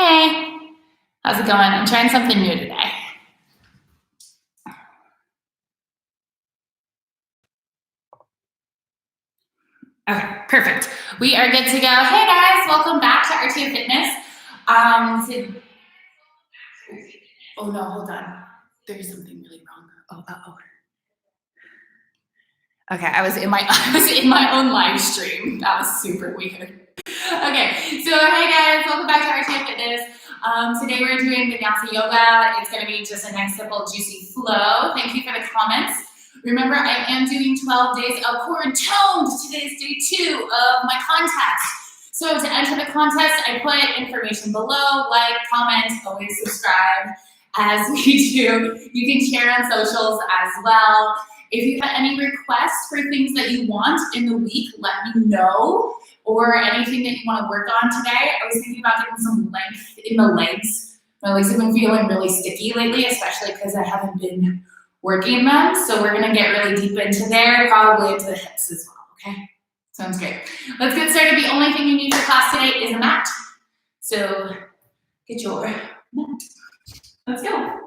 Hey, how's it going? I'm trying something new today. Okay, perfect. We are good to go. Hey guys, welcome back to Artio Fitness. Oh no, hold on. There's something really wrong. Okay, I was in my own live stream. That was super weird. Okay, so hey guys, welcome back to Artio Fitness. Today we're doing Vinyasa yoga. It's going to be just a nice, simple, juicy flow. Thank you for the comments. Remember, I am doing 12 days of quarantoned. Today's day 2 of my contest. So to enter the contest, I put information below, like, comment, always subscribe as we do. You can share on socials as well. If you have any requests for things that you want in the week, let me know. Or anything that you want to work on today. I was thinking about getting some length in the legs. My legs have been feeling really sticky lately, especially because I haven't been working them. So we're going to get really deep into there, probably into the hips as well, okay? Sounds great. Let's get started. The only thing you need for class today is a mat. So get your mat. Let's go.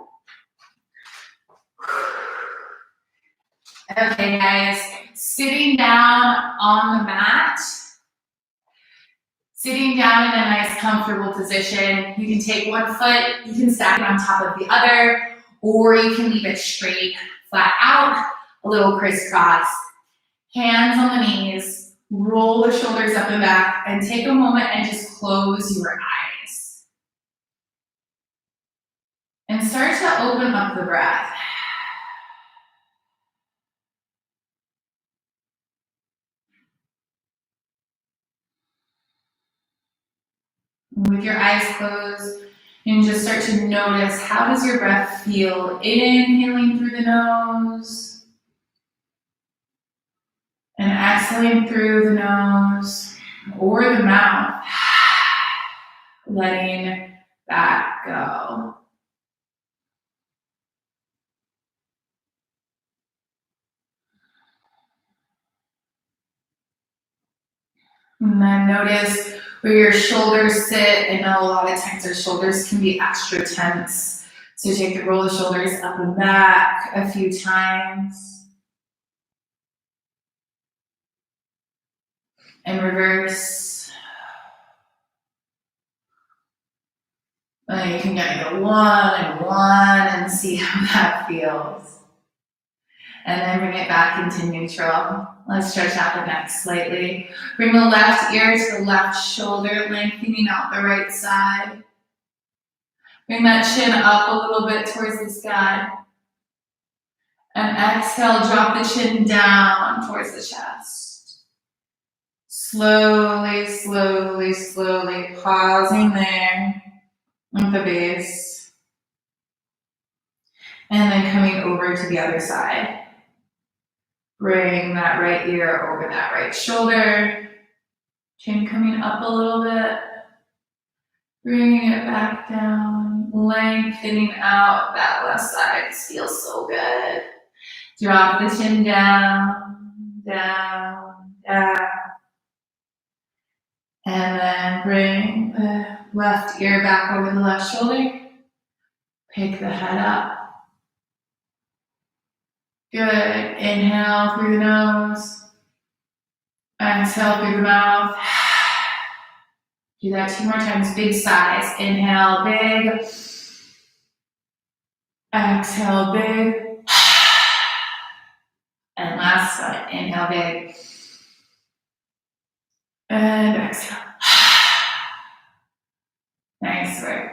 Okay, guys. Sitting down on the mat. Sitting down in a nice, comfortable position. You can take one foot, you can stack it on top of the other, or you can leave it straight, flat out, a little crisscross. Hands on the knees, roll the shoulders up and back, and take a moment and just close your eyes. And start to open up the breath. With your eyes closed, and just start to notice, how does your breath feel? Inhaling through the nose, and exhaling through the nose or the mouth, letting that go. And then notice where your shoulders sit. I know a lot of times our shoulders can be extra tense. So roll the shoulders up and back a few times. And reverse. And you can go 1 and 1 and see how that feels. And then bring it back into neutral. Let's stretch out the neck slightly. Bring the left ear to the left shoulder, lengthening out the right side. Bring that chin up a little bit towards the sky. And exhale, drop the chin down towards the chest. Slowly, slowly, slowly, pausing there at the base. And then coming over to the other side. Bring that right ear over that right shoulder. Chin coming up a little bit. Bringing it back down. Lengthening out that left side. Feels so good. Drop the chin down, down, down. And then bring the left ear back over the left shoulder. Pick the head up. Good. Inhale through the nose. Exhale through the mouth. Do that 2 more times. Big sighs. Inhale, big. Exhale, big. And last one. Inhale, big. And exhale. Nice work.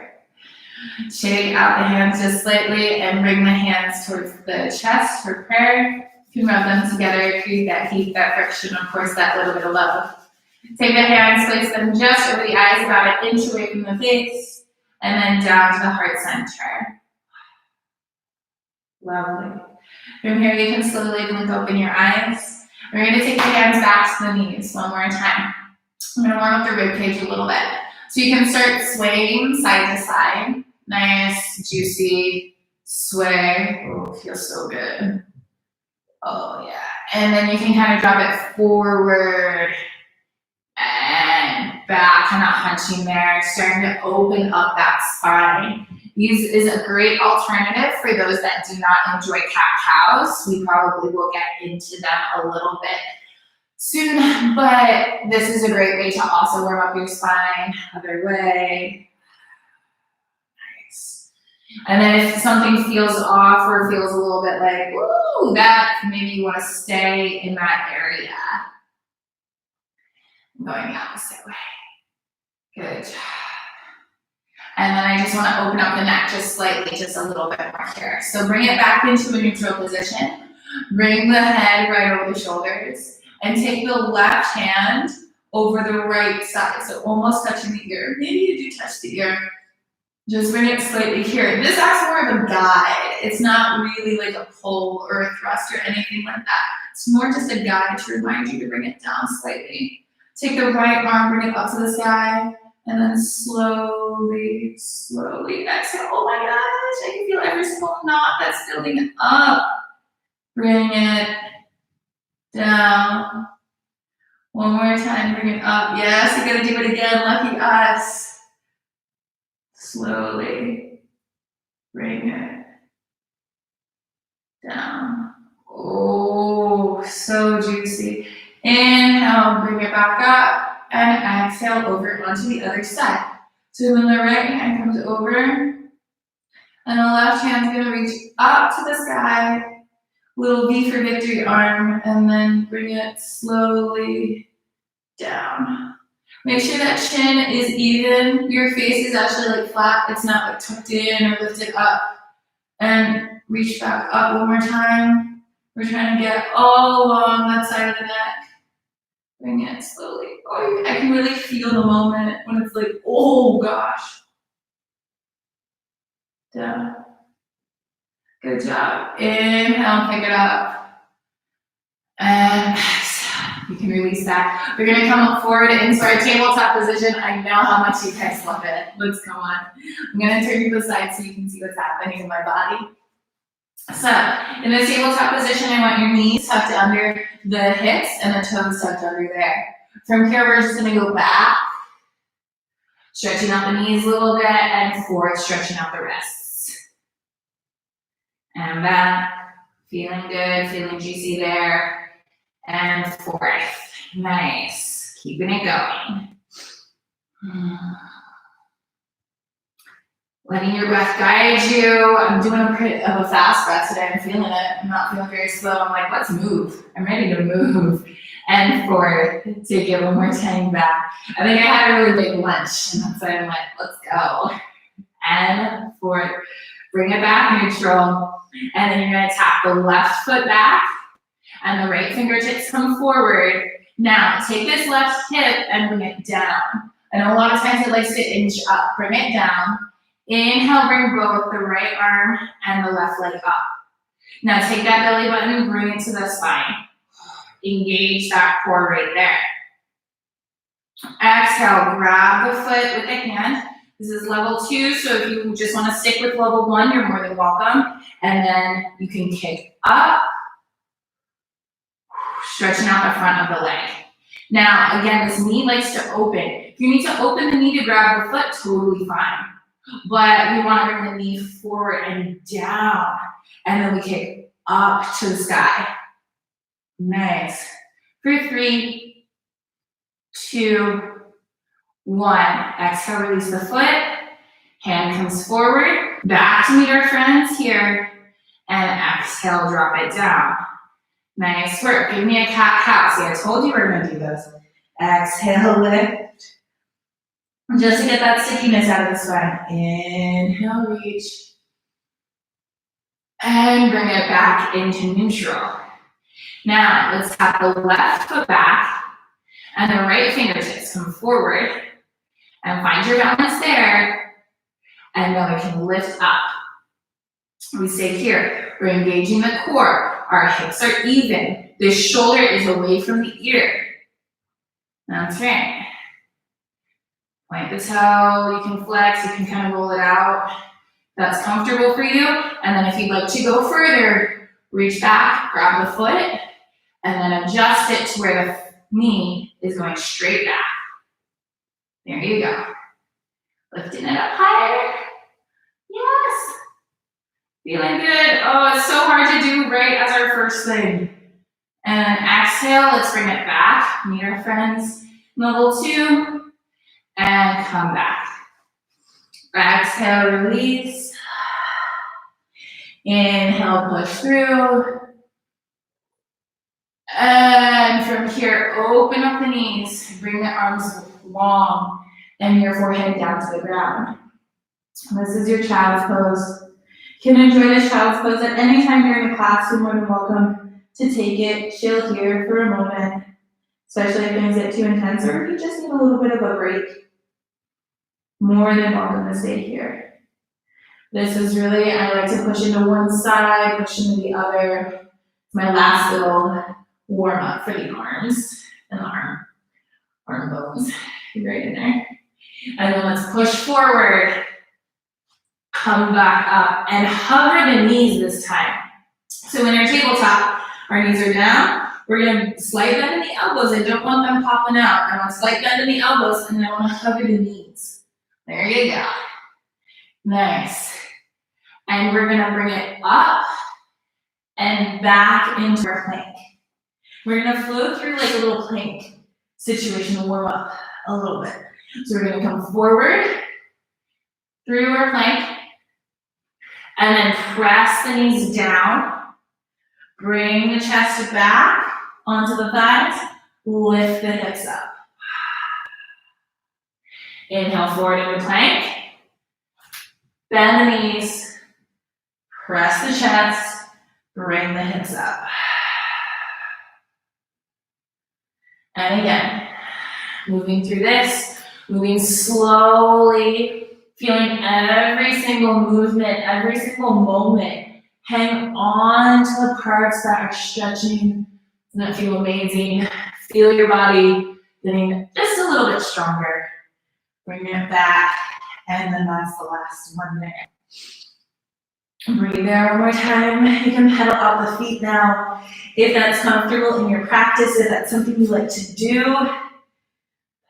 Shake out the hands just slightly and bring the hands towards the chest for prayer. You can rub them together, create that heat, that friction, of course, that little bit of love. Take the hands, place them just over the eyes, about 1 inch away from the face, and then down to the heart center. Lovely. From here, you can slowly blink open your eyes. We're going to take the hands back to the knees one more time. I'm going to warm up the rib cage a little bit. So you can start swaying side to side. Nice, juicy sway. Oh, it feels so good. Oh, yeah. And then you can kind of drop it forward and back, kind of hunching there, starting to open up that spine. These is a great alternative for those that do not enjoy cat-cows. We probably will get into them a little bit soon, but this is a great way to also warm up your spine. Other way. Nice. And then if something feels off or feels a little bit like, woo, that maybe you want to stay in that area. Going the opposite way. Good job. And then I just want to open up the neck just slightly, just a little bit more here. So bring it back into a neutral position. Bring the head right over the shoulders. And take the left hand over the right side. So almost touching the ear. Maybe you do touch the ear. Just bring it slightly here. This acts more of a guide. It's not really like a pull or a thrust or anything like that. It's more just a guide to remind you to bring it down slightly. Take the right arm, bring it up to the sky, and then slowly, slowly exhale. Oh my gosh, I can feel every single knot that's building up. Bring it down. One more time, bring it up. Yes, you gotta do it again, lucky us. Slowly bring it down. Oh, so juicy. Inhale, bring it back up, and exhale over onto the other side. So when the right hand comes over, and the left hand's gonna reach up to the sky. Little V for victory arm, and then bring it slowly down. Make sure that chin is even. Your face is actually like flat. It's not like tucked in or lifted up. And reach back up one more time. We're trying to get all along that side of the neck. Bring it slowly. Oh, I can really feel the moment when it's like, oh gosh. Down. Good job. Inhale, pick it up. And exhale. You can release that. We're gonna come up forward into our tabletop position. I know how much you guys love it. Let's go on. I'm gonna turn you to the side so you can see what's happening in my body. So, in the tabletop position, I want your knees tucked under the hips and the toes tucked under there. From here, we're just gonna go back, stretching out the knees a little bit, and forward, stretching out the wrists. And back, feeling good, feeling juicy there, and forth. Nice, keeping it going. Letting your breath guide you. I'm doing a bit of a fast breath today. I'm feeling it. I'm not feeling very slow. I'm like, let's move. I'm ready to move. And forward. Take it one more time back. I think I had a really big lunch, and that's why I'm like, let's go. And forward. Bring it back, neutral. And then you're gonna tap the left foot back, and the right fingertips come forward. Now, take this left hip and bring it down. I know a lot of times it likes to inch up. Bring it down. Inhale, bring both the right arm and the left leg up. Now take that belly button, bring it to the spine. Engage that core right there. Exhale, grab the foot with the hand. This is level 2, so if you just want to stick with level 1, you're more than welcome. And then you can kick up, stretching out the front of the leg. Now, again, this knee likes to open. If you need to open the knee to grab the foot, totally fine. But we want to bring the knee forward and down. And then we kick up to the sky. Nice. For 3, 2, 1. Exhale, release the foot. Hand comes forward. Back to meet our friends here. And exhale, drop it down. Nice work. Give me a cat-cow. See, I told you we were going to do this. Exhale, lift. Just to get that stickiness out of the spine. Inhale, reach. And bring it back into neutral. Now, let's tap the left foot back and the right fingertips come forward and find your balance there. And then we can lift up. We stay here. We're engaging the core. Our hips are even. The shoulder is away from the ear. That's right. Point the toe, you can flex, you can kind of roll it out. That's comfortable for you. And then if you'd like to go further, reach back, grab the foot, and then adjust it to where the knee is going straight back. There you go. Lifting it up higher. Yes. Feeling good. Oh, it's so hard to do right as our first thing. And exhale, let's bring it back. Meet our friends in level 2. And come back. Exhale, release. Inhale, push through. And from here, open up the knees. Bring the arms long and your forehead down to the ground. This is your child's pose. You can enjoy this child's pose at any time during the class. You're more than welcome to take it. Chill here for a moment, especially if things get too intense or if you just need a little bit of a break. More than welcome to stay here. This is really, I like to push into one side, push into the other. It's my last little warm up for the arms and the arm bones. Right in there. And then let's push forward. Come back up and hover the knees this time. So in our tabletop, our knees are down. We're gonna slight bend in the elbows. I don't want them popping out. I want slight bend in the elbows and then I want to hover the knees. There you go. Nice. And we're gonna bring it up and back into our plank. We're gonna flow through like a little plank situation to warm up a little bit. So we're gonna come forward through our plank and then press the knees down. Bring the chest back onto the thighs. Lift the hips up. Inhale forward into plank. Bend the knees. Press the chest. Bring the hips up. And again, moving through this, moving slowly, feeling every single movement, every single moment. Hang on to the parts that are stretching, that feel amazing. Feel your body getting just a little bit stronger. Bring it back, and then that's the last one there. Breathe there one more time. You can pedal out the feet now. If that's comfortable in your practice, if that's something you like to do,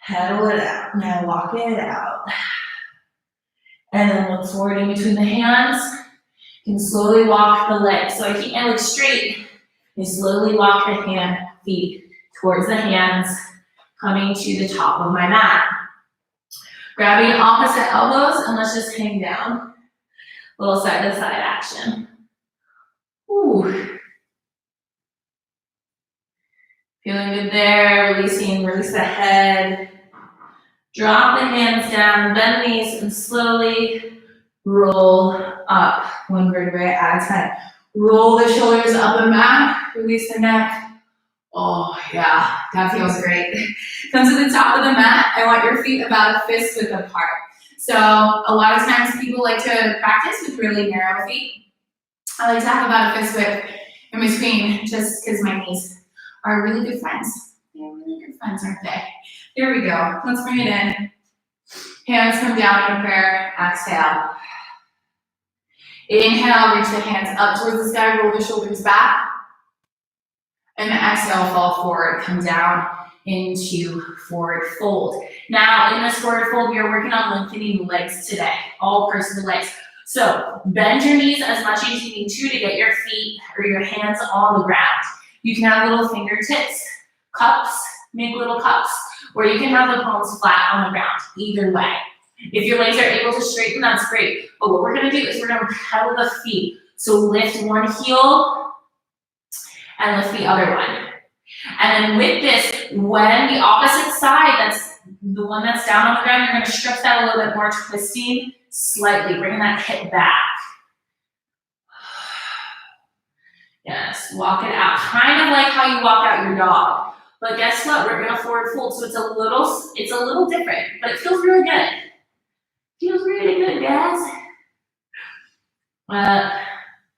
pedal it out. Now walk it out. And then look forward in between the hands. You can slowly walk the legs. So I keep my legs straight. And slowly walk the feet towards the hands, coming to the top of my mat. Grabbing opposite elbows, and let's just hang down. Little side-to-side action. Ooh. Feeling good there, release the head. Drop the hands down, bend the knees, and slowly roll up one vertebrae at a time. Roll the shoulders up and back, release the neck. Oh yeah, that feels great. Come to the top of the mat. I want your feet about a fist width apart. So a lot of times people like to practice with really narrow feet. I like to have about a fist width in between just because my knees are really good friends. They're really good friends, aren't they? Here we go. Let's bring it in. Hands come down in prayer. Exhale. Inhale, reach the hands up towards the sky, roll the shoulders back. And exhale, fall forward, come down into forward fold. Now, in this forward fold, we are working on lengthening the legs today, all parts of the legs. So, bend your knees as much as you need to get your feet or your hands on the ground. You can have little fingertips, cups, make little cups, or you can have the palms flat on the ground, either way. If your legs are able to straighten, that's great. But what we're gonna do is we're gonna pedal the feet. So lift one heel and lift the other one. And then with this, when the opposite side, that's the one that's down on the ground, you're gonna stretch that a little bit more, twisting slightly, bringing that hip back. Yes, walk it out. Kind of like how you walk out your dog. But guess what? We're gonna forward fold, so it's a little different, but it feels really good. Feels really good, guys.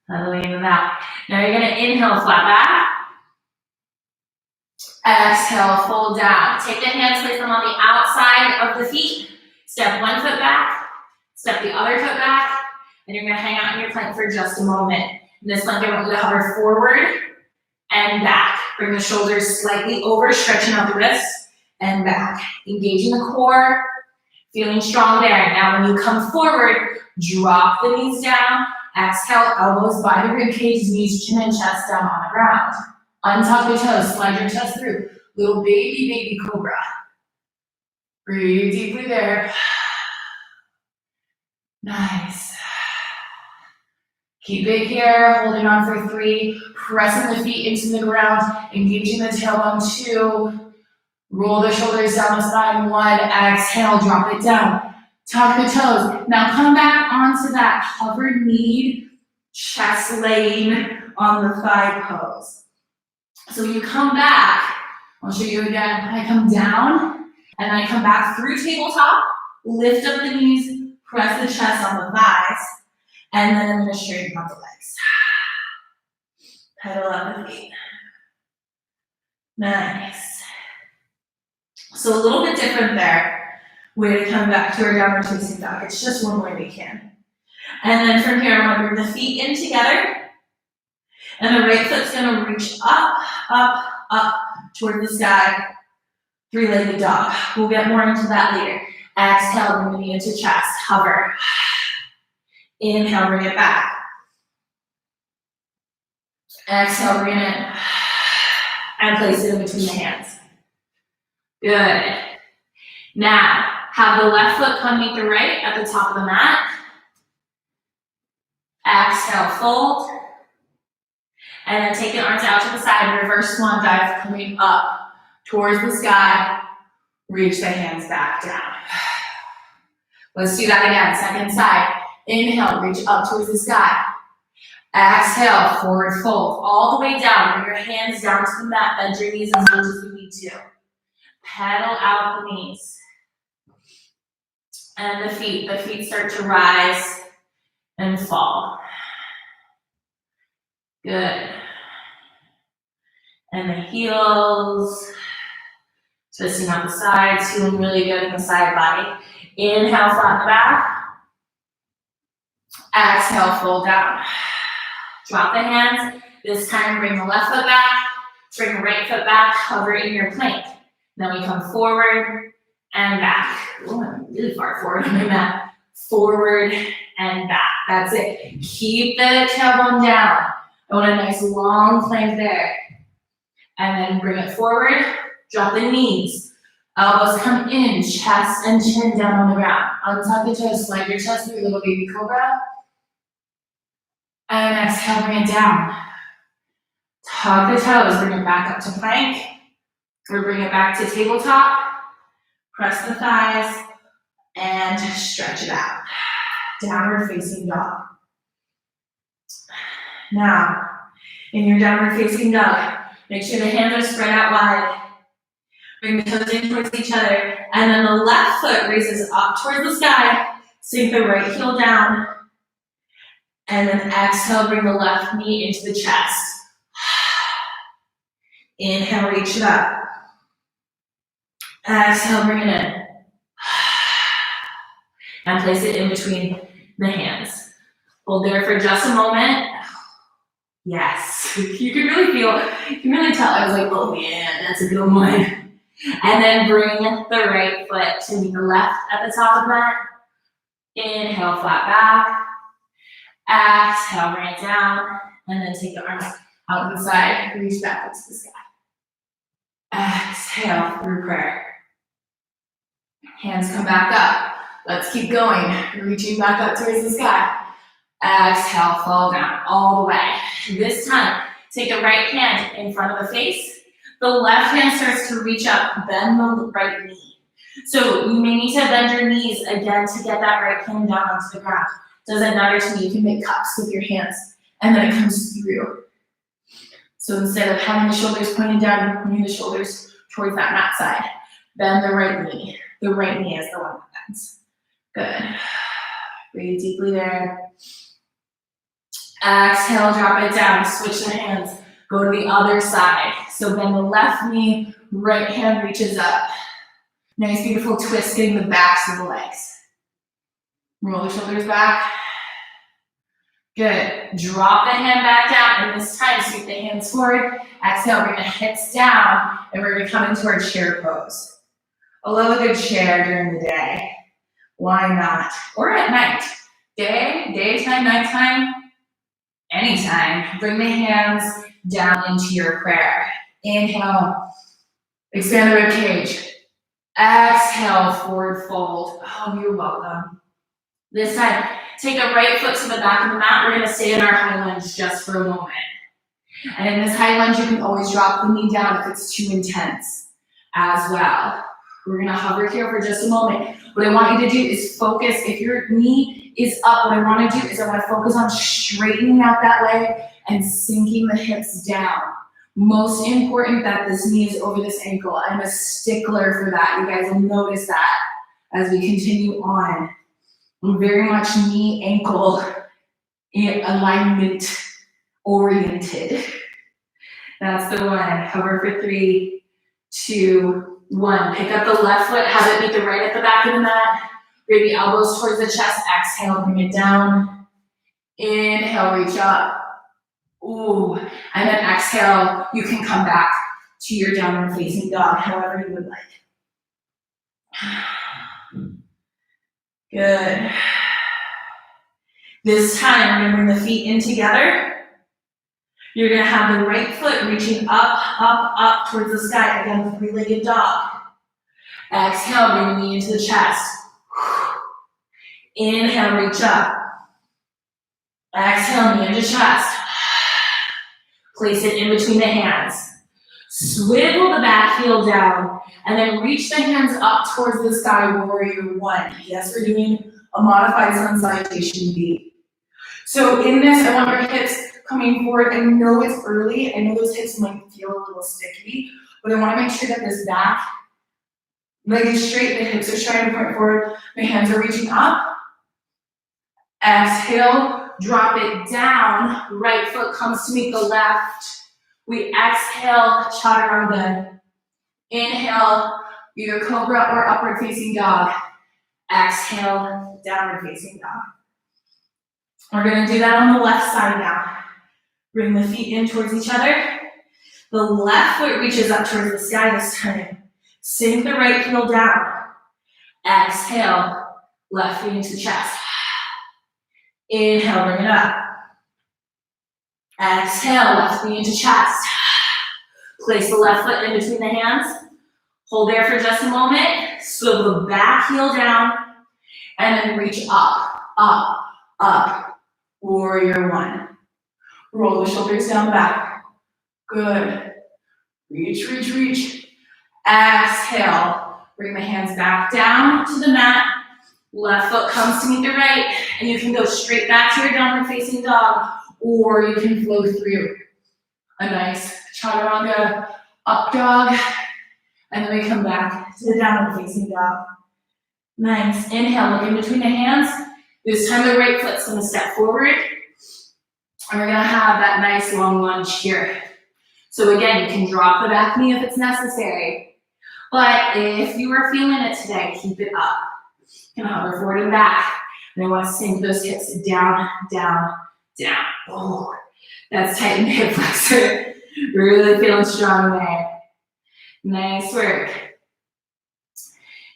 Pedaling them out. Now you're gonna inhale, flat back. Exhale, fold down. Take the hands, place them on the outside of the feet. Step one foot back, step the other foot back, and you're gonna hang out in your plank for just a moment. In this plank, I want you to hover forward and back. Bring the shoulders slightly over, stretching out the wrists, and back. Engaging the core, Feeling strong there. Now when you come forward, drop the knees down. Exhale, elbows by the rib cage, knees, chin, and chest down on the ground. Untuck the toes, slide your chest through. Little baby, baby cobra. Breathe deeply there. Nice. Keep it here, holding on for 3. Pressing the feet into the ground, engaging the tailbone. 2. Roll the shoulders down the spine. 1. Exhale, drop it down. Tuck the toes. Now come back onto that hovered knee, chest laying on the thigh pose. So you come back, I'll show you again. I come down, and I come back through tabletop, lift up the knees, press the chest on the thighs, and then I'm gonna straighten out the legs. Pedal up the feet. Nice. So a little bit different there. Way to come back to our downward facing dog. It's just one way we can. And then from here, I'm gonna bring the feet in together. And the right foot's gonna reach up, up, up toward the sky. 3-legged dog. We'll get more into that later. Exhale, bring the knee into chest. Hover. Inhale, bring it back. Exhale, bring it in. And place it in between the hands. Good. Now, have the left foot come meet the right at the top of the mat. Exhale, fold. And then take the arms out to the side, reverse swan dive, coming up towards the sky. Reach the hands back down. Let's do that again, second side. Inhale, reach up towards the sky. Exhale, forward fold, all the way down. Bring your hands down to the mat, bend your knees as much as you need to. Pedal out the knees. And the feet start to rise and fall. Good. And the heels, twisting out the sides, feeling really good in the side body. Inhale, flatten the back. Exhale, fold down. Drop the hands. This time, bring the left foot back. Bring the right foot back. Hover in your plank. Then we come forward and back. Ooh, I'm really far forward on my mat. Forward and back. That's it. Keep the tailbone down. I want a nice long plank there. And then bring it forward. Drop the knees. Elbows come in. Chest and chin down on the ground. Untuck the toes. Slide your chest through, little baby cobra. And exhale, bring it down. Tuck the toes. Bring it back up to plank. Or bring it back to tabletop. Press the thighs. And stretch it out. Downward facing dog. Now, in your downward facing dog, make sure the hands are spread out wide. Bring the toes in towards each other. And then the left foot raises up towards the sky. Sink the right heel down. And then exhale, bring the left knee into the chest. Inhale, reach it up. Exhale, bring it in. And place it in between the hands. Hold there for just a moment. Yes, you can really feel, you can really tell. I was like, oh yeah, that's a good one. And then bring the right foot to meet the left at the top of the mat. Inhale, flat back. Exhale, bring it down. And then take the arms out to the side. Reach back up to the sky. Exhale through prayer. Hands come back up. Let's keep going. Reaching back up towards the sky. Exhale, fall down all the way. This time, take the right hand in front of the face. The left hand starts to reach up, bend the right knee. So you may need to bend your knees again to get that right hand down onto the ground. Doesn't matter to me, you can make cups with your hands, and then it comes through. So instead of having the shoulders pointed down, you're pointing the shoulders towards that mat side. Bend the right knee. The right knee is the one that bends. Good. Breathe deeply there. Exhale, drop it down. Switch the hands. Go to the other side. So bend the left knee, right hand reaches up. Nice, beautiful twist, getting the backs of the legs. Roll the shoulders back. Good. Drop the hand back down, and this time sweep the hands forward. Exhale, bring the hips down, and we're gonna come into our chair pose. I love a good chair during the day. Why not? Or at night. Daytime, nighttime, anytime. Bring the hands down into your prayer. Inhale, expand the rib cage. Exhale, forward fold. Oh, you're welcome. This time, take a right foot to the back of the mat. We're gonna stay in our high lunge just for a moment. And in this high lunge, you can always drop the knee down if it's too intense as well. We're gonna hover here for just a moment. What I want you to do is focus. If your knee is up, what I wanna do is I wanna focus on straightening out that leg and sinking the hips down. Most important that this knee is over this ankle. I'm a stickler for that. You guys will notice that as we continue on. I'm very much knee ankle alignment oriented. That's the one. Hover for 3, 2, 1. Pick up the left foot, have it meet the right at the back of the mat. Bring the elbows towards the chest. Exhale, bring it down. Inhale, reach up. Ooh. And then exhale, you can come back to your downward facing dog, however you would like. Good. This time, we're gonna bring the feet in together. You're gonna have the right foot reaching up towards the sky. Again, three-legged dog. Exhale, bring the knee into the chest. Inhale, reach up. Exhale, knee into chest. Place it in between the hands. Swivel the back heel down, and then reach the hands up towards the sky, warrior one. Yes, we're doing a modified sun salutation beat. So in this, I want our hips coming forward. I know it's early. I know those hips might feel a little sticky, but I want to make sure that this back leg is straight, the hips are trying to point forward, my hands are reaching up. Exhale, drop it down. Right foot comes to meet the left. We exhale, chaturanga. Inhale, either cobra or upward facing dog. Exhale, downward facing dog. We're gonna do that on the left side now. Bring the feet in towards each other. The left foot reaches up towards the sky this time. Sink the right heel down. Exhale, left feet into the chest. Inhale, bring it up. Exhale, left knee into chest. Place the left foot in between the hands. Hold there for just a moment. Swivel the back heel down. And then reach up, up, up. Warrior one. Roll the shoulders down the back. Good. Reach, reach, reach. Exhale. Bring the hands back down to the mat. Left foot comes to meet the right. And you can go straight back to your downward facing dog. Or you can flow through a nice chaturanga up dog. And then we come back to the downward facing dog. Nice. Inhale, look in between the hands. This time the right foot's gonna step forward. And we're gonna have that nice long lunge here. So again, you can drop the back knee if it's necessary. But if you are feeling it today, keep it up. You can hover forward and back. And I wanna sink those hips down, down, down. Oh, that's tight in the hip flexor. Really feeling strong there. Nice work.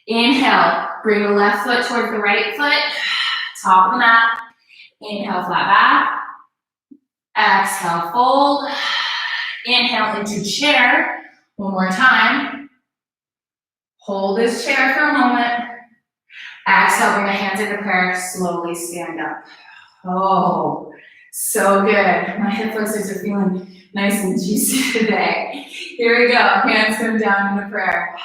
Inhale, bring the left foot towards the right foot. Top of the mat. Inhale, flat back. Exhale, fold. Inhale into chair. One more time. Hold this chair for a moment. Exhale, bring the hands into prayer. Slowly stand up. Oh, so good. My hip flexors are feeling nice and juicy today. Here we go. Hands come down into prayer.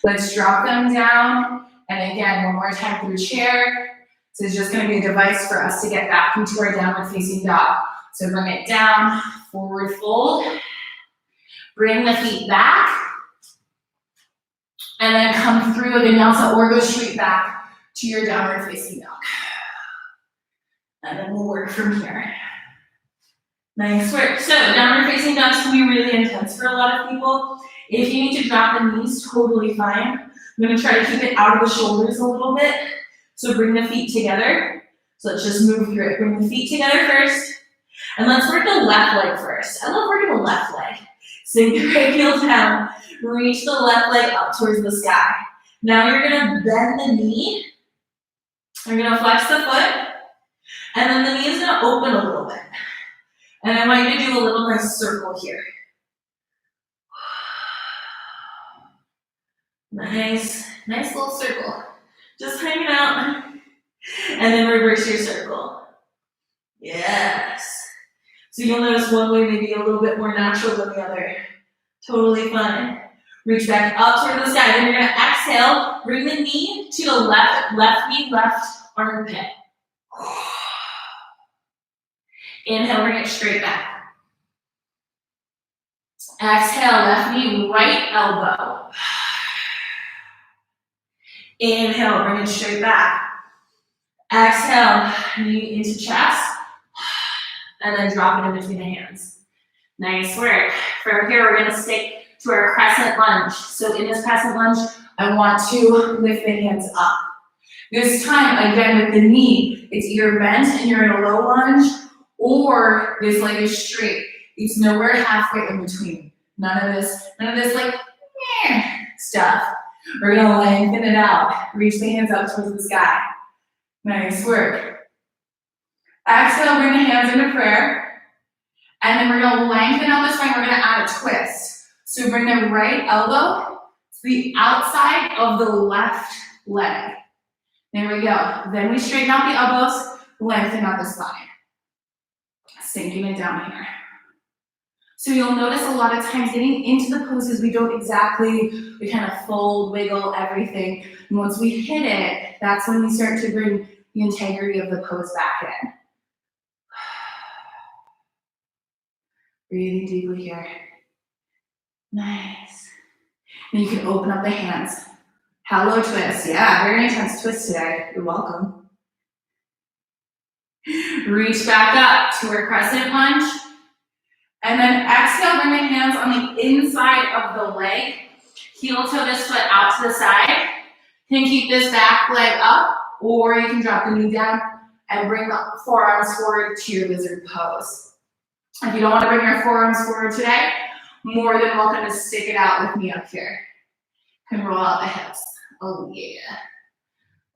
Let's drop them down. And again, one more time through chair. This is just going to be a device for us to get back into our downward facing dog. So bring it down, forward fold. Bring the feet back. And then come through a vinyasa or go straight back to your downward facing dog. And then we'll work from here. Nice work. So downward facing dogs can be really intense for a lot of people. If you need to drop the knees, totally fine. I'm going to try to keep it out of the shoulders a little bit. So bring the feet together. So let's just move through it. Bring the feet together first. And let's work the left leg first. I love working the left leg. Sink the right heel down. Reach the left leg up towards the sky. Now you're gonna bend the knee. You're gonna flex the foot, and then the knee is gonna open a little bit. And I want you to do a little nice circle here. Nice little circle. Just hanging out. And then reverse your circle. Yes. So you'll notice one way may be a little bit more natural than the other. Totally fine. Reach back up toward the sky. Then you're gonna exhale, bring the knee to the left knee, left armpit. Inhale, bring it straight back. Exhale, left knee, right elbow. Inhale, bring it straight back. Exhale, knee into chest. And then drop it in between the hands. Nice work. From here, we're gonna stick to our crescent lunge. So in this crescent lunge, I want to lift the hands up. This time, again, with the knee, it's either bent and you're in a low lunge, or this leg is straight. It's nowhere halfway in between. None of this like stuff. We're gonna lengthen it out. Reach the hands up towards the sky. Nice work. Exhale, bring the hands into prayer. And then we're gonna lengthen out the spine. We're gonna add a twist. So bring the right elbow to the outside of the left leg. There we go. Then we straighten out the elbows, lengthen out the spine. Sinking it down here. So you'll notice a lot of times getting into the poses, we kind of fold, wiggle, everything. And once we hit it, that's when we start to bring the integrity of the pose back in. Breathing deeply here. Nice. And you can open up the hands. Hello twist. Yeah, very intense twist today. You're welcome. Reach back up to our crescent lunge. And then exhale, bring the hands on the inside of the leg. Heel toe this foot out to the side. You can keep this back leg up, or you can drop the knee down and bring the forearms forward to your lizard pose. If you don't want to bring your forearms forward today, more than welcome to stick it out with me up here. You can roll out the hips. Oh yeah.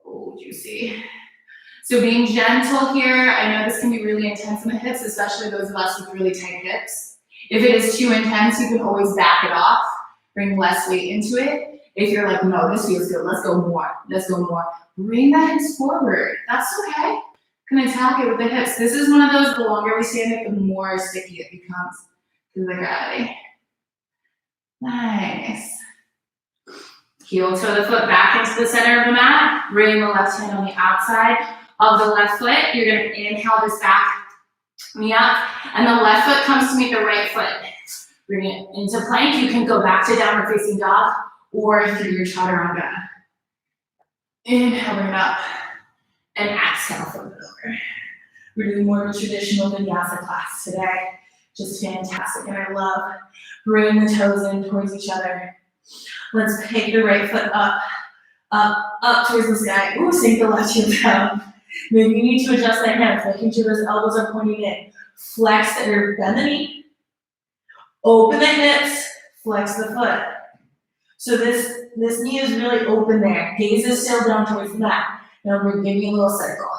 Oh, juicy. So being gentle here, I know this can be really intense in the hips, especially those of us with really tight hips. If it is too intense, you can always back it off, bring less weight into it. If you're like, no, this feels good, let's go more. Bring the hips forward. That's okay. You can attack it with the hips. This is one of those, the longer we stand it, the more sticky it becomes because of the gravity. Nice. Heel toe the foot back into the center of the mat. Bring the left hand on the outside of the left foot. You're going to inhale this back knee up, and the left foot comes to meet the right foot. Bring it into plank. You can go back to downward facing dog or through your chaturanga. Inhale, bring it up, and exhale, flip it over. We're doing more of a traditional vinyasa class today. Just fantastic, and I love bringing the toes in towards each other. Let's pick the right foot up towards the sky. Ooh, sink the left heel down. Maybe you need to adjust that hands, making sure those elbows are pointing in. Flex or bend the knee. Open the hips, flex the foot. So this knee is really open there. Gaze is still down towards the mat. Now we're giving you a little circle.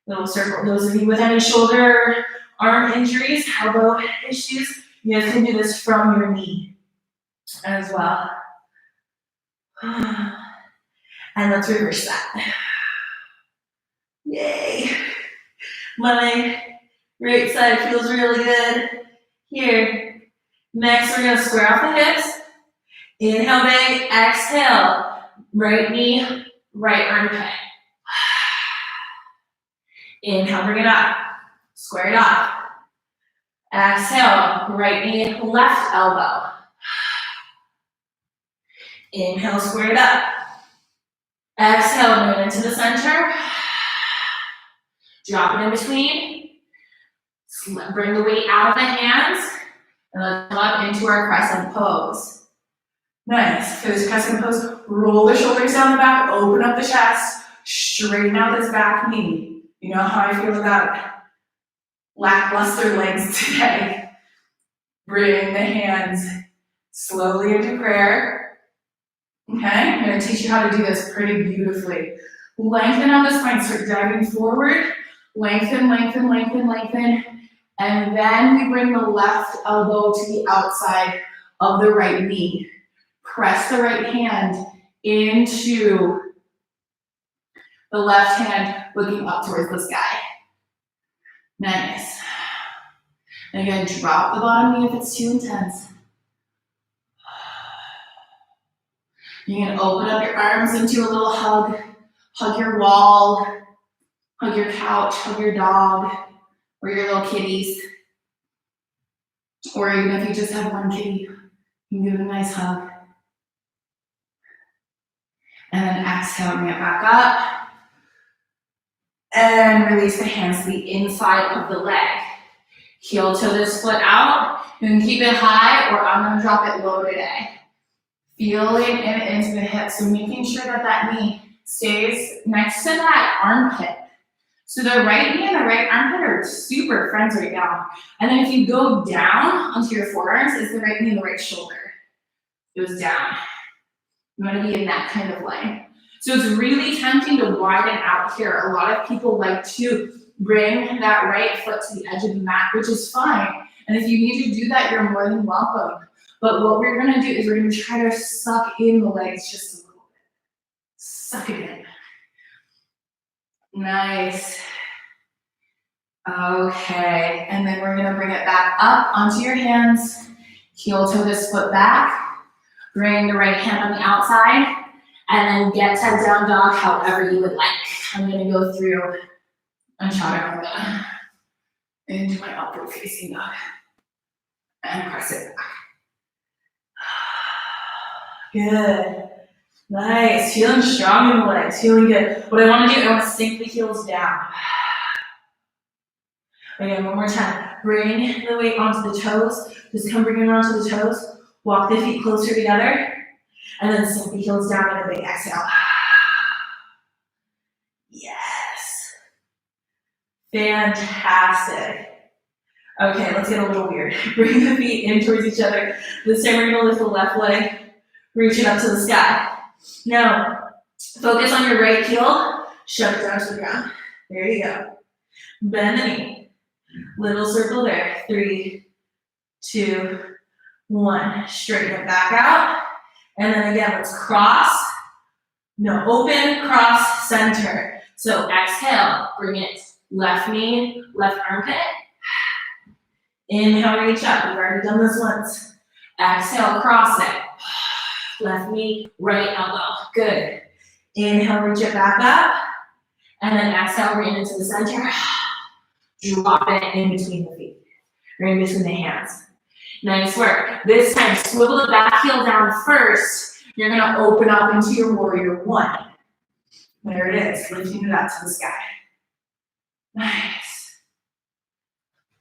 Little circle. Those of you with any shoulder, arm injuries, elbow issues, you guys can do this from your knee as well. And let's reverse that. Yay. My right side feels really good. Here. Next, we're going to square off the hips. Inhale, big. Exhale. Right knee, right armpit. Inhale, bring it up. Square it off. Exhale, right knee, left elbow. Inhale, square it up. Exhale, bring it into the center. Drop it in between. Bring the weight out of the hands. And let's come up into our crescent pose. Nice. For this crescent pose, roll the shoulders down the back, open up the chest, straighten out this back knee. You know how I feel about lackluster legs today. Bring the hands slowly into prayer. Okay, I'm gonna teach you how to do this pretty beautifully. Lengthen out the spine, start driving forward, lengthen, lengthen, lengthen, lengthen, and then we bring the left elbow to the outside of the right knee. Press the right hand into the left hand, looking up towards the sky. Nice. And again, drop the bottom knee if it's too intense. You can open up your arms into a little hug. Hug your wall, hug your couch, hug your dog, or your little kitties. Or even if you just have one kitty, you can give it a nice hug. And then exhale, bring it back up. And release the hands to the inside of the leg. Heel toe this foot out. You can keep it high, or I'm gonna drop it low today. Feeling it into the hips, so making sure that that knee stays next to that armpit. So the right knee and the right armpit are super friends right now. And then if you go down onto your forearms, it's the right knee and the right shoulder. It goes down. You want to be in that kind of line. So it's really tempting to widen out here. A lot of people like to bring that right foot to the edge of the mat, which is fine. And if you need to do that, you're more than welcome. But what we're gonna do is we're gonna try to suck in the legs just a little bit. Suck it in. Nice. Okay, and then we're gonna bring it back up onto your hands. Heel toe this foot back. Bring the right hand on the outside. And then get to down dog however you would like. I'm gonna go through and chaturanga into my upward facing dog. And press it back. Good. Nice. Feeling strong in the legs. Feeling good. What I want to do, I want to sink the heels down. Again, one more time. Bring the weight onto the toes. Just come bring it onto the toes. Walk the feet closer together. And then sink the heels down in a big exhale. Yes. Fantastic. Okay, let's get a little weird. Bring the feet in towards each other. This time we're going to lift the left leg. Reach it up to the sky. Now, focus on your right heel. Shove it down to the ground. There you go. Bend the knee. Little circle there. 3, 2, 1. Straighten it back out. And then again, let's cross. No, open, cross, center. So exhale, bring it. Left knee, left armpit. Inhale, reach up. We've already done this once. Exhale, cross it. Left knee, right elbow. Good. Inhale, reach it back up. And then exhale, bring it into the center. Drop it in between the feet. Or in between the hands. Nice work. This time, swivel the back heel down first. You're going to open up into your warrior one. There it is, lifting it up to the sky. Nice.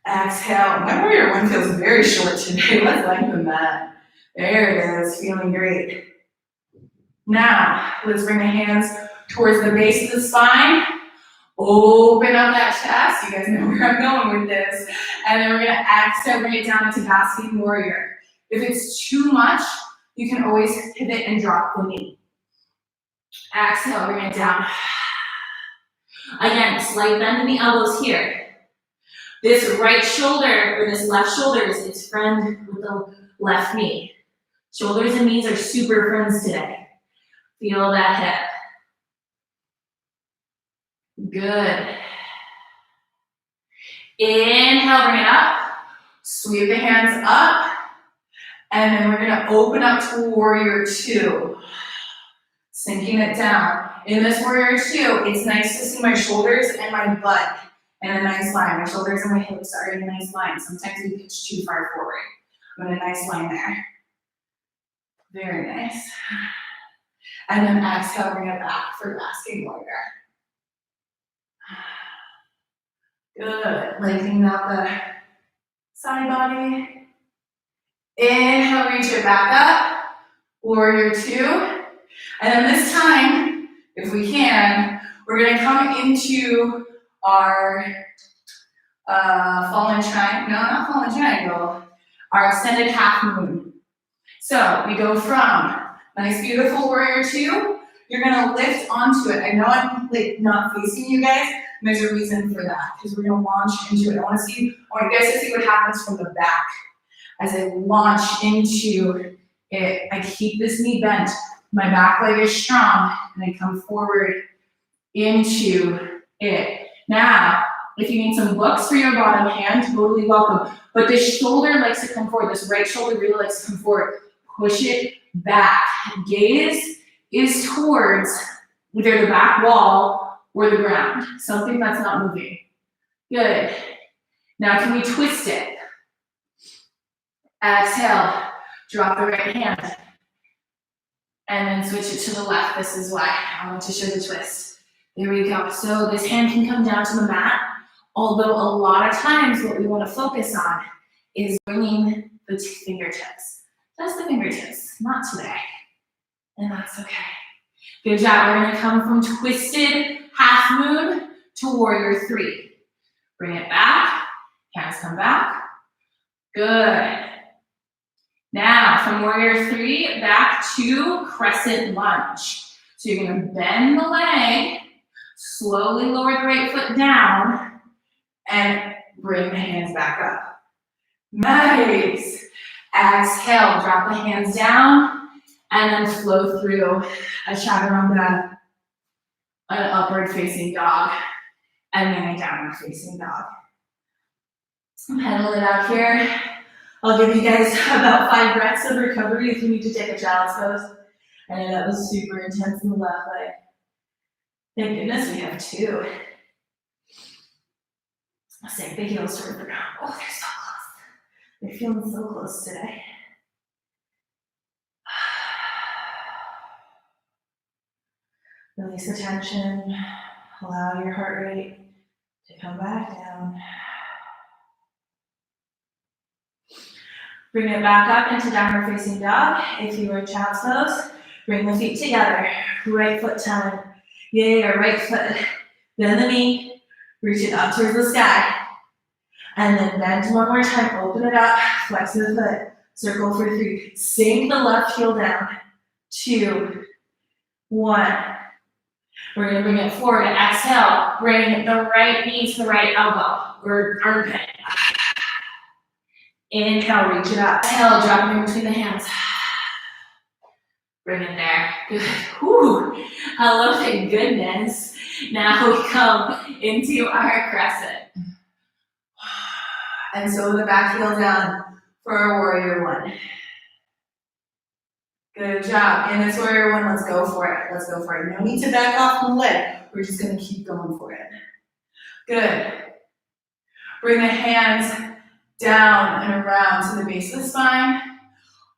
Exhale. My warrior one feels very short today. Let's lengthen that. There it is, feeling great. Now, let's bring the hands towards the base of the spine. Open up that chest. You guys know where I'm going with this. And then we're gonna exhale, bring it down into basking warrior. If it's too much, you can always pivot and drop the knee. Exhale, bring it down. Again, slight bend in the elbows here. This right shoulder, or this left shoulder is its friend with the left knee. Shoulders and knees are super friends today. Feel that hip. Good. Inhale, bring it up. Sweep the hands up. And then we're gonna open up to warrior two. Sinking it down. In this warrior two, it's nice to see my shoulders and my butt in a nice line. My shoulders and my hips are in a nice line. Sometimes we pitch too far forward. I'm in a nice line there. Very nice. And then exhale, bring it back for basking warrior. Good. Lengthening out the side body. Inhale, reach it back up. Warrior two. And then this time, if we can, we're going to come into our fallen triangle. No, not fallen triangle. Our extended half moon. So we go from Nice, beautiful warrior two. You're gonna lift onto it. I know I'm like not facing you guys, and there's a reason for that, because we're gonna launch into it. I want you guys to see what happens from the back. As I launch into it, I keep this knee bent, my back leg is strong, and I come forward into it. Now, if you need some books for your bottom hand, totally welcome. But this shoulder likes to come forward, this right shoulder really likes to come forward. Push it back. Gaze is towards either the back wall or the ground, something that's not moving. Good. Now can we twist it? Exhale, drop the right hand, and then switch it to the left. This is why I want to show the twist. There we go. So this hand can come down to the mat, although a lot of times what we want to focus on is bringing the fingertips. Just the fingertips, not today. And that's okay. Good job. We're going to come from twisted half moon to warrior three. Bring it back. Hands come back. Good. Now, from warrior three, back to crescent lunge. So you're going to bend the leg, slowly lower the right foot down, and bring the hands back up. Nice. Exhale, drop the hands down, and then flow through a chaturanga, an upward facing dog, and then a downward facing dog. Pedal it out here. I'll give you guys about 5 breaths of recovery if you need to take a child's pose. I know that was super intense in the left leg. Thank goodness we have 2. Sink the heels toward the ground. Oh, they're so close. They're feeling so close today. Release the tension. Allow your heart rate to come back down. Bring it back up into downward facing dog. If you are child's pose, bring the feet together. Right foot down. Yay, or right foot. Bend the knee. Reach it up towards the sky. And then bend one more time. Open it up. Flex the foot. Circle for 3. Sink the left heel down. 2, 1. We're going to bring it forward. Exhale. Bring the right knee to the right elbow or armpit. Inhale, reach it up. Exhale, drop it in between the hands. Bring it there. Good. Whew. Hello, thank goodness. Now we come into our crescent. And so the back heel down for our warrior one. Good job. And this warrior one, let's go for it. Let's go for it. No need to back off from the leg. We're just going to keep going for it. Good. Bring the hands down and around to the base of the spine.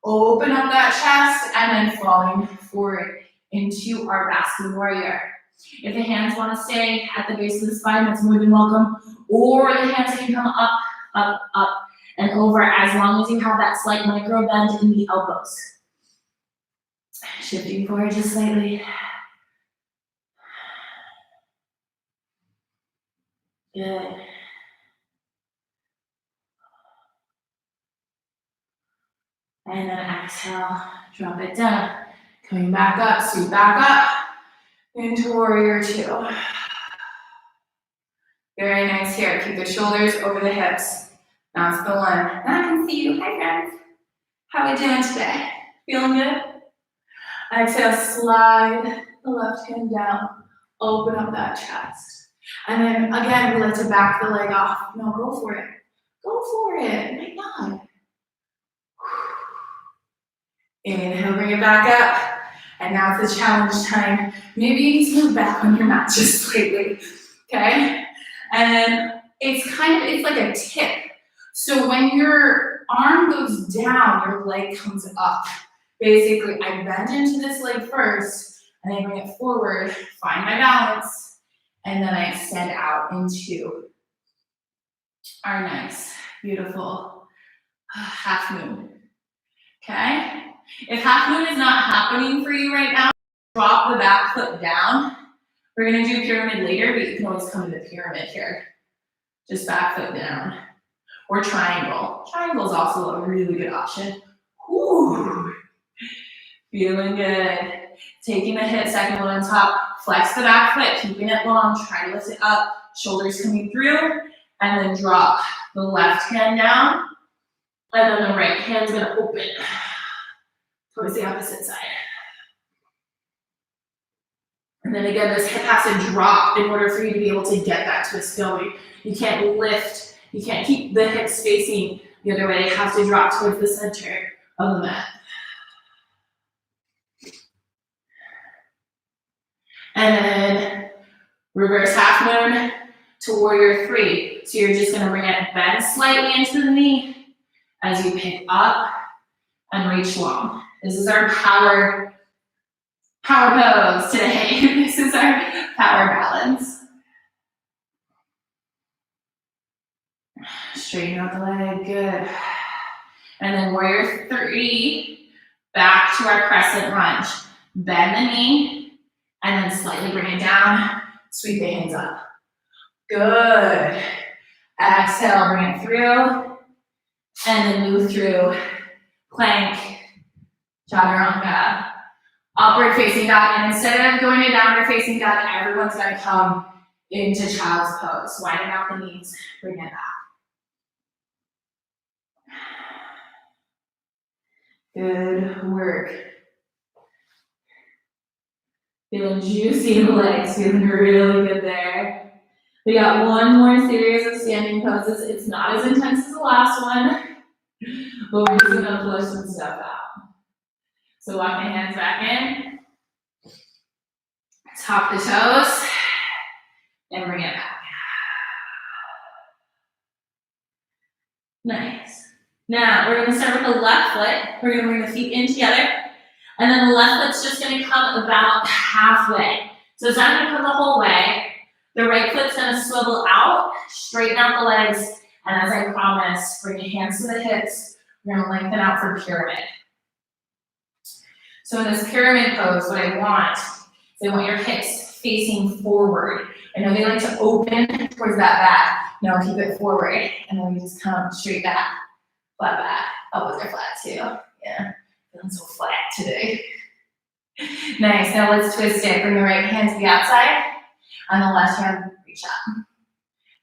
Open up that chest and then falling forward into our basking warrior. If the hands want to stay at the base of the spine, that's more than welcome. Or the hands can come up, up, up, and over as long as you have that slight micro bend in the elbows. Shifting forward just slightly. Good. And then exhale, drop it down. Coming back up, sweep back up into warrior 2. Very nice here. Keep the shoulders over the hips. That's the one. Now I can see you. Hi, friends. How are we doing today? Feeling good? Exhale, slide the left hand down. Open up that chest. And then again, we like to back the leg off. No, go for it. Go for it. Right now. Inhale, bring it back up. And now it's the challenge time. Maybe you need to move back on your mat just slightly. Okay? And then it's like a tip. So when your arm goes down, your leg comes up. Basically, I bend into this leg first, and I bring it forward, find my balance, and then I extend out into our nice, beautiful half moon. Okay? If half moon is not happening for you right now, drop the back foot down. We're gonna do pyramid later, but you can always come to the pyramid here. Just back foot down. Or triangle. Triangle is also a really good option. Whew. Feeling good. Taking the hip, second one on top. Flex the back foot, keeping it long. Try to lift it up. Shoulders coming through. And then drop the left hand down. And then the right hand's gonna open towards the opposite side. And then again, this hip has to drop in order for you to be able to get that twist going. You can't lift, you can't keep the hips facing the other way. They have to drop towards the center of the mat. And then reverse half moon to warrior three. So you're just gonna bring it bend slightly into the knee as you pick up and reach long. This is our power pose today. This is our power balance. Straighten out the leg, good. And then warrior three, back to our crescent lunge. Bend the knee, and then slightly bring it down, sweep the hands up. Good. Exhale, bring it through, and then move through plank, chaturanga. Upward facing dog, and instead of going to downward facing dog, everyone's gonna come into child's pose. Widen out the knees, bring it back. Good work. Feeling juicy in the legs, feeling really good there. We got one more series of standing poses. It's not as intense as the last one, but we're just gonna flush some stuff out. So walk the hands back in, top the toes, and bring it back. Nice. Now, we're gonna start with the left foot. We're gonna bring the feet in together, and then the left foot's just gonna come about halfway. So it's not gonna come the whole way. The right foot's gonna swivel out, straighten out the legs, and as I promised, bring your hands to the hips. We're gonna lengthen out for pyramid. So in this pyramid pose, what I want is I want your hips facing forward. I know they like to open towards that back. Now keep it forward, and then we just come straight back, flat back. Elbows are flat too. Yeah, feeling so flat today. Nice, now let's twist it. Bring the right hand to the outside, and the left hand reach up.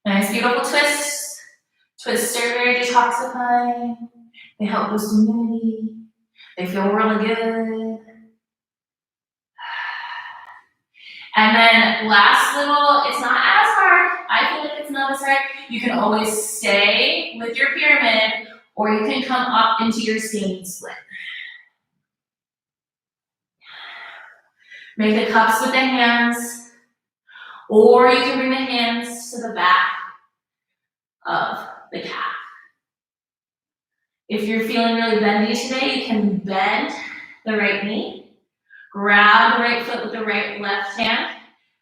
Nice, beautiful twist. Twists are very detoxifying. They help boost immunity. They feel really good. And then last little, it's not as hard. I feel like it's not as hard. You can always stay with your pyramid, or you can come up into your standing split. Make the cups with the hands, or you can bring the hands to the back of the calf. If you're feeling really bendy today, you can bend the right knee, grab the right foot with the left hand,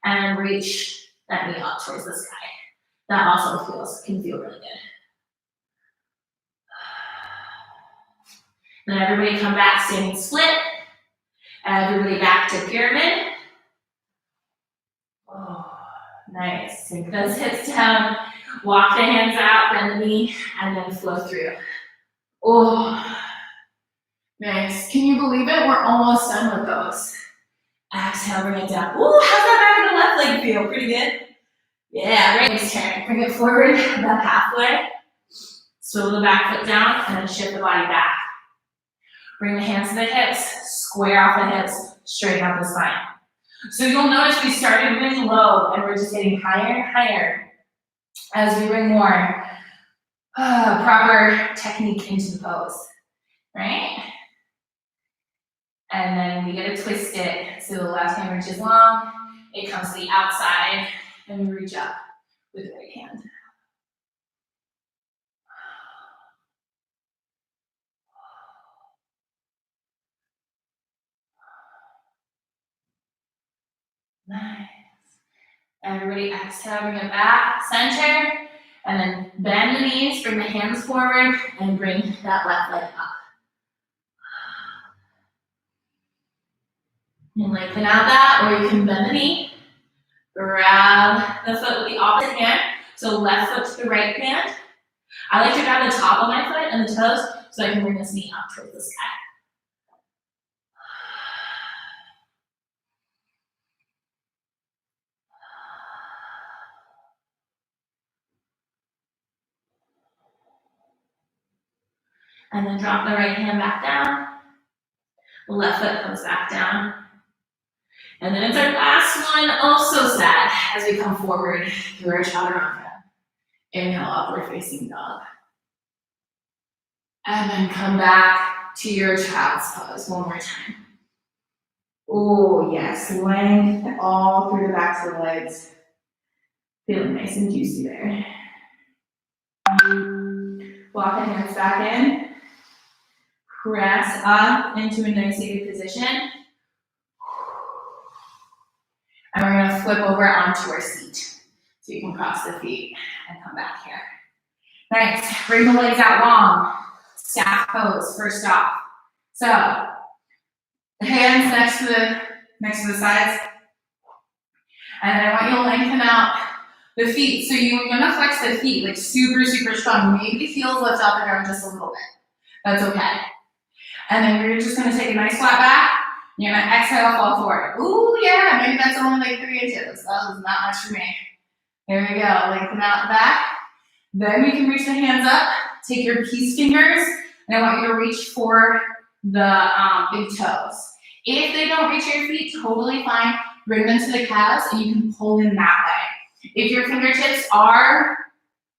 and reach that knee up towards the sky. That also can feel really good. Then everybody come back, standing split. Everybody back to pyramid. Oh, nice. Sink those hips down. Walk the hands out, bend the knee, and then flow through. Oh, nice. Can you believe it? We're almost done with those. Exhale, bring it down. Ooh, how's that back of the left leg feel? Pretty good? Yeah, right. Next turn. Bring it forward about halfway. Swivel the back foot down, and then shift the body back. Bring the hands to the hips, square off the hips, straighten out the spine. So you'll notice we started really low, and we're just getting higher and higher as we bring more proper technique into the pose, right? And then we get to twist it so the left hand reaches long, it comes to the outside, and we reach up with the right hand. Nice. Everybody exhale, bring it back, center, and then bend the knees, bring the hands forward, and bring that left leg up. And lengthen out that, or you can bend the knee, grab the foot with the opposite hand, so left foot to the right hand. I like to grab the top of my foot and the toes so I can bring this knee up towards the sky. And then drop the right hand back down. The left foot comes back down. And then it's our last one, also sad, as we come forward through our chaturanga. Inhale, upward facing dog. And then come back to your child's pose one more time. Oh yes, length all through the backs of the legs. Feeling nice and juicy there. Walk the hands back in. Press up into a nice seated position. And we're gonna flip over onto our seat. So you can cross the feet and come back here. Nice, bring the legs out long. Staff pose, first off. So, hands next to the sides. And I want you to lengthen out the feet. So you're gonna flex the feet like super, super strong. Maybe heels lift up and down just a little bit. That's okay. And then we're just gonna take a nice flat back. You're gonna exhale, fall forward. Ooh, yeah, maybe that's only like 3 inches. That was not much for me. There we go, lengthen out the back. Then we can reach the hands up. Take your peace fingers, and I want you to reach for the big toes. If they don't reach your feet, totally fine. Bring them to the calves, and you can pull in that way. If your fingertips are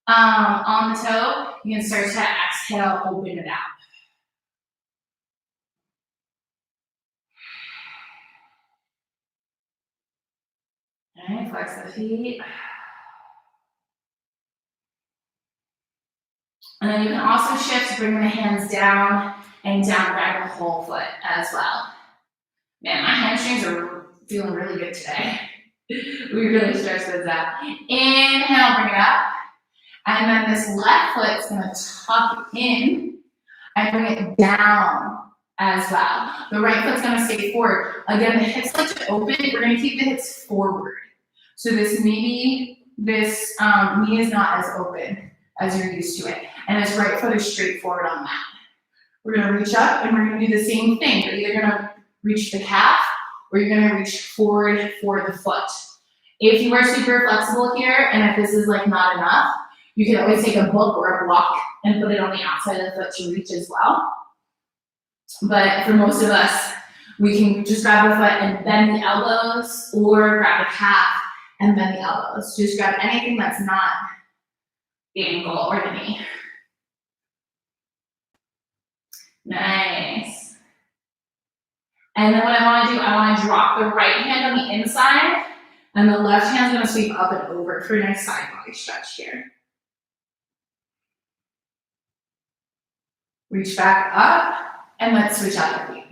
on the toe, you can start to exhale, open it out. All right, flex the feet. And then you can also shift, bring the hands down and down, grab the whole foot as well. Man, my hamstrings are feeling really good today. We really stretch those out. Inhale, bring it up. And then this left foot's gonna tuck in and bring it down as well. The right foot's gonna stay forward. Again, the hips like to open, we're gonna keep the hips forward. So this knee is not as open as you're used to it. And this right foot is straight forward on that. We're gonna reach up and we're gonna do the same thing. You're either gonna reach the calf or you're gonna reach forward for the foot. If you are super flexible here and if this is like not enough, you can always take a book or a block and put it on the outside of the foot to reach as well. But for most of us, we can just grab the foot and bend the elbows or grab the calf and bend the elbows. Just grab anything that's not the ankle or the knee. Nice. And then what I want to do, I want to drop the right hand on the inside and the left hand's going to sweep up and over for a nice side body stretch here. Reach back up and let's switch out the feet.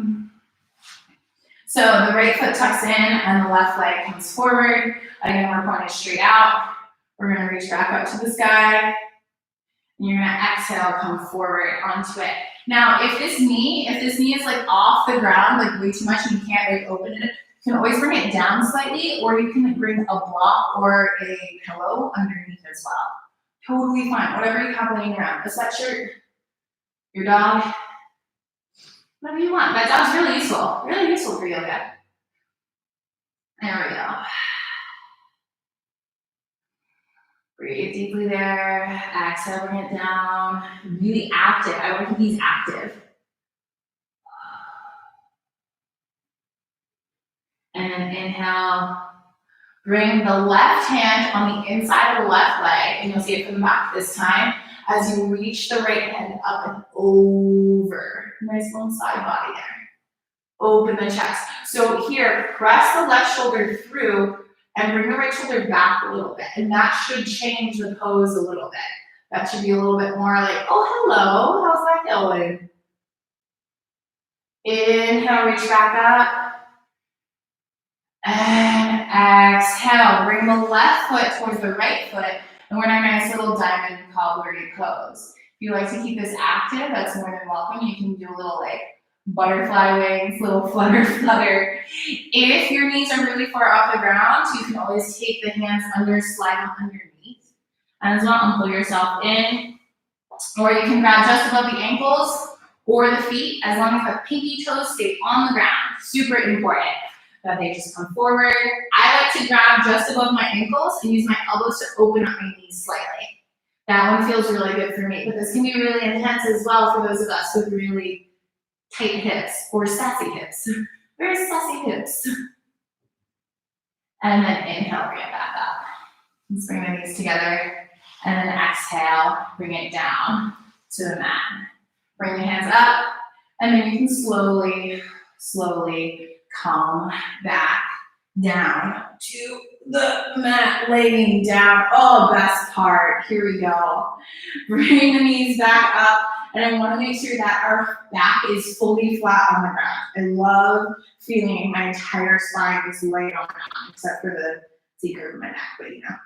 So the right foot tucks in and the left leg comes forward. Again, we're pointed straight out. We're going to reach back up to the sky. And you're going to exhale, come forward onto it. Now, if this knee is like off the ground, like way too much and you can't like open it, you can always bring it down slightly, or you can bring a block or a pillow underneath as well. Totally fine, whatever you have laying around. A sweatshirt, your dog, whatever you want. That dog's really useful for yoga. There we go. Breathe deeply there. Exhale, bring it down. Really active. I want to keep these active. And then inhale. Bring the left hand on the inside of the left leg, and you'll see it from the back this time as you reach the right hand up and over. Nice long side body there. Open the chest. So here, press the left shoulder through and bring the right shoulder back a little bit. And that should change the pose a little bit. That should be a little bit more like, oh, hello, how's that going? Inhale, reach back up. And exhale, bring the left foot towards the right foot. And we're in our nice little diamond cobblery pose. If you like to keep this active, that's more than welcome. You can do a little like butterfly wings, little flutter, flutter. If your knees are really far off the ground, you can always take the hands under, slide them underneath. And as well, and pull yourself in. Or you can grab just above the ankles or the feet, as long as the pinky toes stay on the ground. Super important that they just come forward. I like to grab just above my ankles and use my elbows to open up my knees slightly. That one feels really good for me, but this can be really intense as well for those of us with really tight hips or sassy hips. Where's sassy hips? And then inhale, bring it back up. Let's bring the knees together. And then exhale, bring it down to the mat. Bring the hands up, and then you can slowly, slowly come back down to the mat, laying down. Oh, best part. Here we go. Bring the knees back up, and I want to make sure that our back is fully flat on the ground. I love feeling my entire spine is laid on the ground, except for the C curve of my neck, but you know.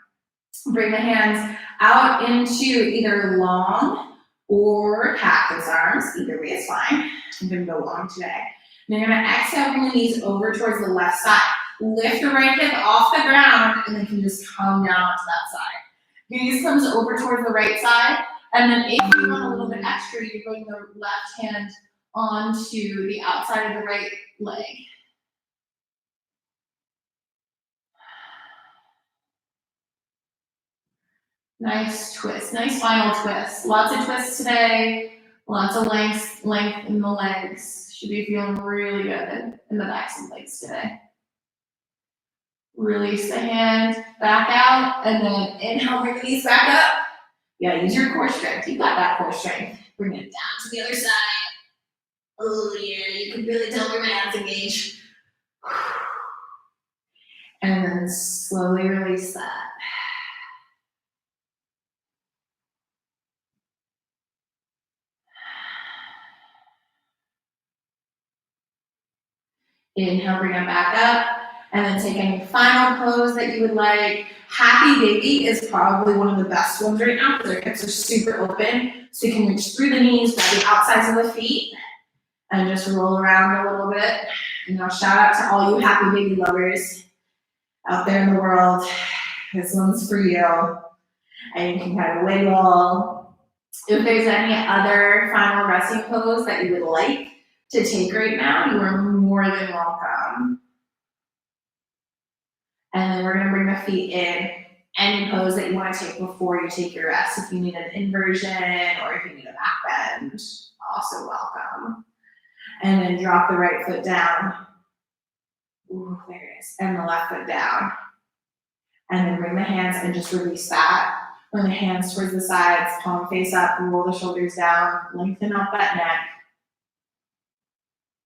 Bring the hands out into either long or cactus arms. Either way is fine. I'm going to go long today. And you're going to exhale, bring the knees over towards the left side. Lift the right hip off the ground, and then you can just come down onto that side. Gaze comes over towards the right side, and then if you want a little bit extra, you bring the left hand onto the outside of the right leg. Nice twist, nice final twist. Lots of twists today, lots of length in the legs. Should be feeling really good in the backs and legs today. Release the hand back out, and then inhale, bring the knees back up. Yeah, use your core strength. You got that core strength. Bring it down to the other side. Oh yeah, you can really tell your abs engage. And then slowly release that. Inhale, bring it back up, and then take any final pose that you would like. Happy baby is probably one of the best ones right now because our hips are super open, so you can reach through the knees, grab the outsides of the feet, and just roll around a little bit. And I'll shout out to all you happy baby lovers out there in the world. This one's for you. And you can kind of wiggle. If there's any other final resting pose that you would like to take right now, you are more than welcome. And then we're going to bring the feet in. Any pose that you want to take before you take your rest. If you need an inversion or if you need a back bend, also welcome. And then drop the right foot down. Ooh, there it is. And the left foot down. And then bring the hands and just release that. Bring the hands towards the sides, palm face up, roll the shoulders down, lengthen up that neck.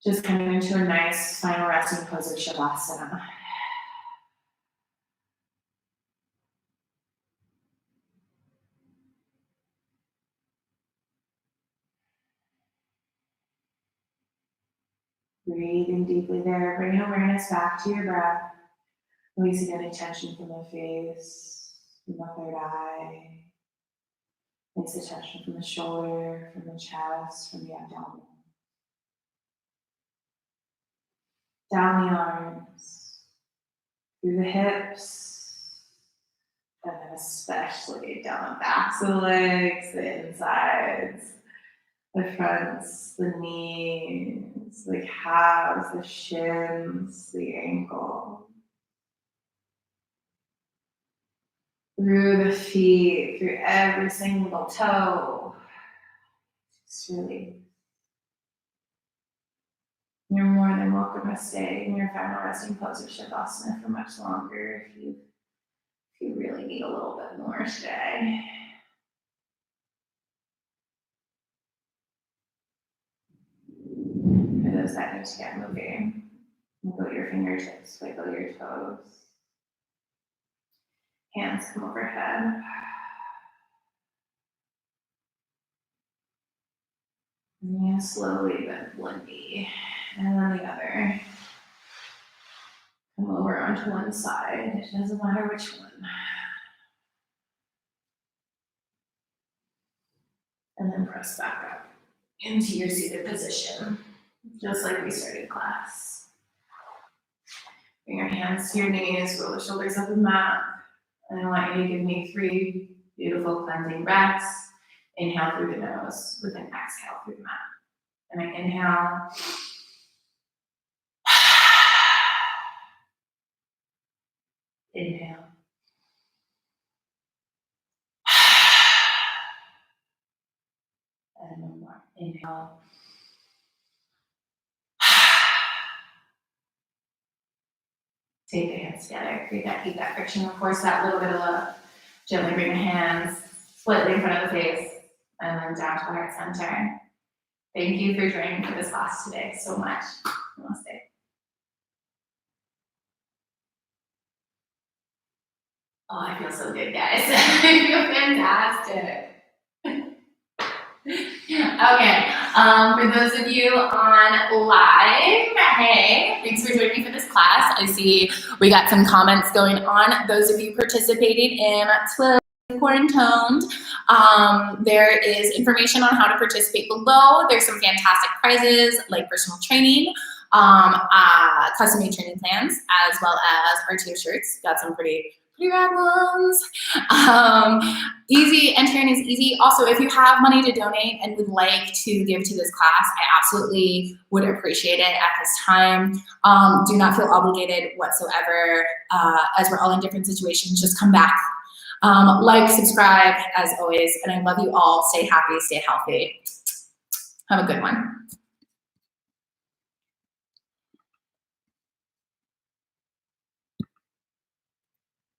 Just coming into a nice final resting pose of Shavasana. Breathing deeply there. Bring awareness back to your breath. Releasing any tension from the face, from the third eye. Release the tension from the shoulder, from the chest, from the abdomen. Down the arms, through the hips, and then especially down the backs of the legs, the insides, the fronts, the knees, the calves, the shins, the ankle. Through the feet, through every single toe. Just really. You're more than welcome to stay in your final resting pose of Shavasana for much longer if you really need a little bit more today. For those that need to get moving, wiggle your fingertips, wiggle your toes. Hands come overhead. And you slowly bend one knee and then the other. Come over onto one side. It doesn't matter which one. And then press back up into your seated position, just like we started class. Bring your hands to your knees, roll the shoulders up the mat. And I want you to give me 3 beautiful cleansing breaths. Inhale through the nose with an exhale through the mouth. And I inhale. Inhale. Inhale. Take the hands together. Create that, keep that friction. Of course, that little bit of love. Gently bring the hands slightly in front of the face and then down to the heart center. Thank you for joining for this class today so much. Namaste. Oh, I feel so good, guys. I feel fantastic. Okay, for those of you on live, hey, thanks for joining me for this class. I see we got some comments going on. Those of you participating in Days of Quarantoned, there is information on how to participate below. There's some fantastic prizes like personal training, custom-made training plans, as well as Artio Shirts. Got some pretty rad ones. Easy, entering is easy. Also, if you have money to donate and would like to give to this class, I absolutely would appreciate it at this time. Do not feel obligated whatsoever, as we're all in different situations. Just come back. Like, subscribe, as always, and I love you all. Stay happy, stay healthy. Have a good one.